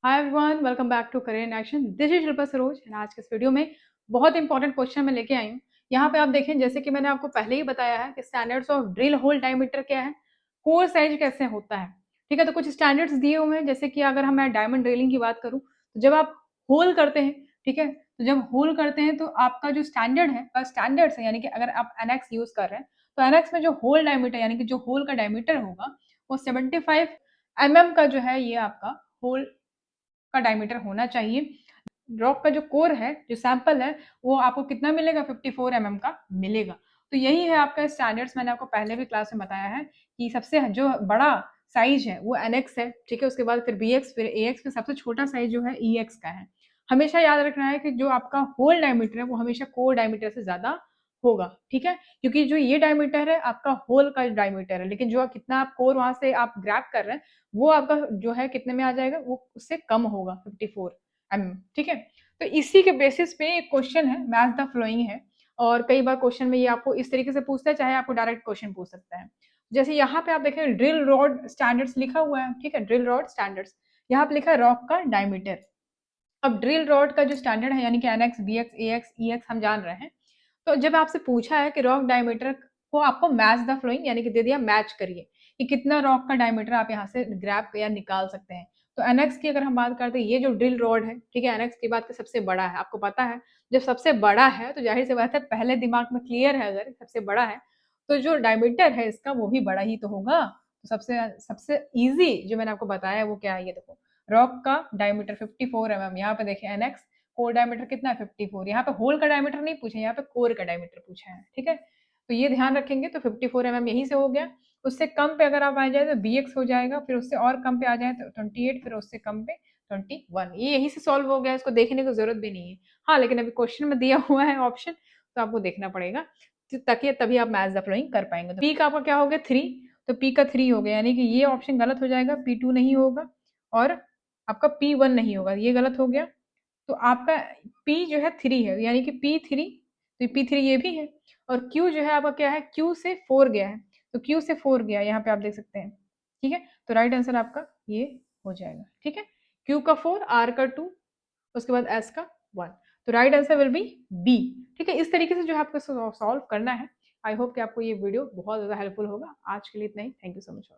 Hi everyone, welcome back to career in action. This is Shilpa Saroj and आज के इस video में बहुत इंपॉर्टेंट क्वेश्चन मैं लेके आई हूँ। यहाँ पे आप देखें, जैसे कि मैंने आपको पहले ही बताया है कि standards of drill hole diameter क्या है, कोर साइज कैसे होता है। ठीक है, तो कुछ स्टैंडर्ड्स दिए हुए हैं। जैसे कि अगर हम मैं डायमंड ड्रिलिंग की बात करूँ, तो जब आप होल करते हैं, ठीक है, तो जब होल करते हैं तो आपका जो स्टैंडर्ड है, स्टैंडर्ड्स है, यानी कि अगर आप एनएक्स यूज कर रहे हैं तो एनएक्स में जो होल डायमीटर यानी कि जो होल का डायमीटर होगा वो 75 mm का जो है ये आपका होल का डायमीटर होना चाहिए। रॉक का जो कोर है, जो सैंपल है, वो आपको कितना मिलेगा? 54 mm का मिलेगा। तो यही है आपका स्टैंडर्ड्स। मैंने आपको पहले भी क्लास में बताया है कि सबसे जो बड़ा साइज है वो एनएक्स है, ठीक है, उसके बाद फिर बीएक्स, फिर एएक्स, फिर सबसे छोटा साइज जो है ईएक्स का है। हमेशा याद रखना है कि जो आपका होल डायमीटर है वो हमेशा कोर डायमीटर से ज्यादा होगा, ठीक है, क्योंकि जो ये डायमीटर है आपका होल का डायमीटर है, लेकिन जो कितना आप कोर वहां से आप ग्रैब कर रहे हैं वो आपका जो है कितने में आ जाएगा, वो उससे कम होगा, 54 mm, ठीक है। तो इसी के बेसिस पे एक क्वेश्चन है, मैच द फ्लोइंग है। और कई बार क्वेश्चन में ये आपको इस तरीके से पूछता है, चाहे आपको डायरेक्ट क्वेश्चन पूछ सकता है। जैसे यहाँ पे आप देखें ड्रिल रॉड स्टैंडर्ड्स लिखा हुआ है, ठीक है, ड्रिल रॉड स्टैंडर्ड्स। यहाँ पे लिखा है रॉक का डायमीटर। अब ड्रिल रॉड का जो स्टैंडर्ड है यानी कि एनएक्स, बीएक्स, एएक्स, ईएक्स हम जान रहे हैं। तो जब आपसे पूछा है कि रॉक डायमीटर को आपको मैच द फ्लोइंग यानी कि दे दिया मैच करिए कि कितना रॉक का डायमीटर आप यहाँ से ग्रैब या निकाल सकते हैं। तो एनएक्स की अगर हम बात करते हैं, ये जो ड्रिल रॉड है, ठीक है, एनएक्स की बात के सबसे बड़ा है, आपको पता है। जब सबसे बड़ा है तो जाहिर सी बात है पहले दिमाग में क्लियर है, अगर सबसे बड़ा है तो जो डायमीटर है इसका वो भी बड़ा ही तो होगा। तो सबसे सबसे इजी जो मैंने आपको बताया वो क्या है, ये देखो, रॉक का डायमीटर 54 mm। यहाँ पे देखिए एनएक्स, कोर डायमीटर कितना है? 54। यहाँ पे होल का डायमीटर नहीं पूछा, यहाँ पे कोर का डायमीटर पूछा है, ठीक है। तो ये ध्यान रखेंगे। तो 54 mm यहीं से हो गया। उससे कम पे अगर आप आ जाए तो बीएक्स हो जाएगा, फिर उससे और कम पे आ जाए तो 28, फिर उससे कम पे 21। ये यहीं से सॉल्व हो गया, इसको देखने की जरूरत भी नहीं है। हाँ, लेकिन अभी क्वेश्चन में दिया हुआ है ऑप्शन, तो आपको देखना पड़ेगा, ताकि तभी आप मैच द फ्लोइंग कर पाएंगे। तो पी का आपका क्या हो गया? 3। तो पी का 3 हो गया, यानी कि ये ऑप्शन गलत हो जाएगा, P2 नहीं होगा और आपका P1 नहीं होगा, ये गलत हो गया। तो आपका P जो है 3 है, यानी कि P3। तो P3 ये भी है। और Q जो है आपका क्या है? Q से 4 गया है, तो Q से 4 गया, यहाँ पे आप देख सकते हैं, ठीक है। तो राइट आंसर आपका ये हो जाएगा, ठीक है। Q का 4, R का 2, उसके बाद S का 1। तो right answer will be B, ठीक है। इस तरीके से जो है आपको सॉल्व करना है। आई होप कि आपको ये वीडियो बहुत ज़्यादा हेल्पफुल होगा। आज के लिए इतना ही। Thank you so much.